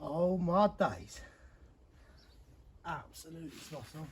Oh my days. Absolutely spot on.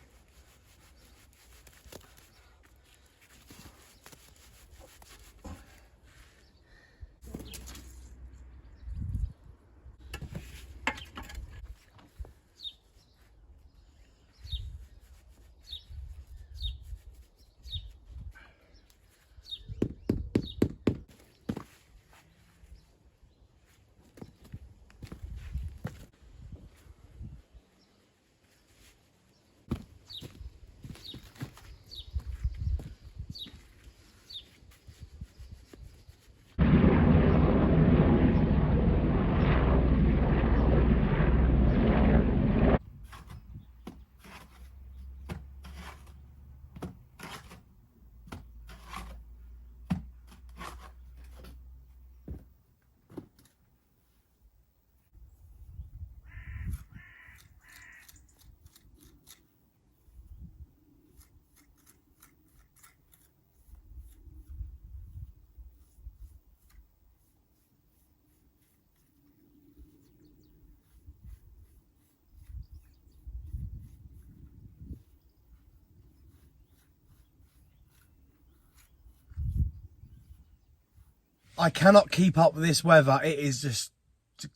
I cannot keep up with this weather. It is just,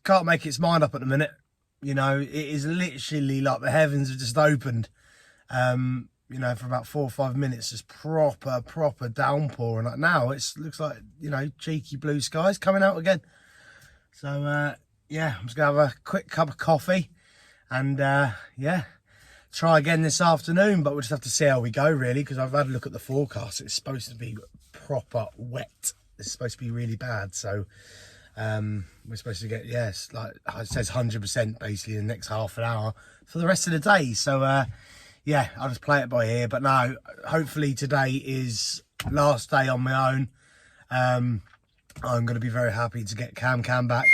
can't make its mind up at the minute. You know, it is literally like the heavens have just opened. You know, for about 4 or 5 minutes, just proper downpour. And like now, it looks like, you know, cheeky blue skies coming out again. So, yeah, I'm just going to have a quick cup of coffee and, yeah, try again this afternoon. But we'll just have to see how we go, really, because I've had a look at the forecast. It's supposed to be proper wet. It's supposed to be really bad. So, we're supposed to get, yes, like it says 100% basically in the next half an hour for the rest of the day. So, yeah, I'll just play it by ear. But no, hopefully today is last day on my own. I'm going to be very happy to get Cam back.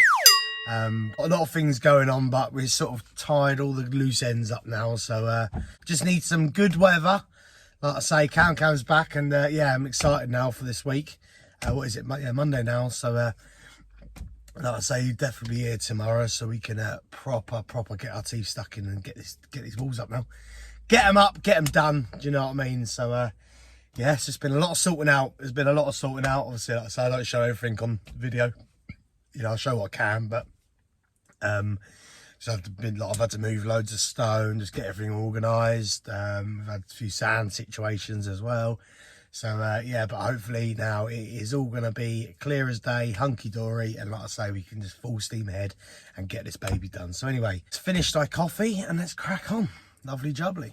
A lot of things going on, but we're sort of tied all the loose ends up now. So just need some good weather. Like I say, Cam's back, and yeah, I'm excited now for this week. What is it? Yeah, Monday now. So like I say, definitely be here tomorrow, so we can proper get our teeth stuck in and get these walls up now. Get them up, get them done. Do you know what I mean? So yeah, it's just been a lot of sorting out. There's been a lot of sorting out. Obviously, like I say, I don't show everything on video. You know, I'll show what I can, but so I've had to move loads of stone, just get everything organised. We've had a few sand situations as well. So yeah, but hopefully now it is all going to be clear as day, hunky-dory, and like I say, we can just full steam ahead and get this baby done. So anyway, it's finished our coffee and let's crack on. Lovely jubbly.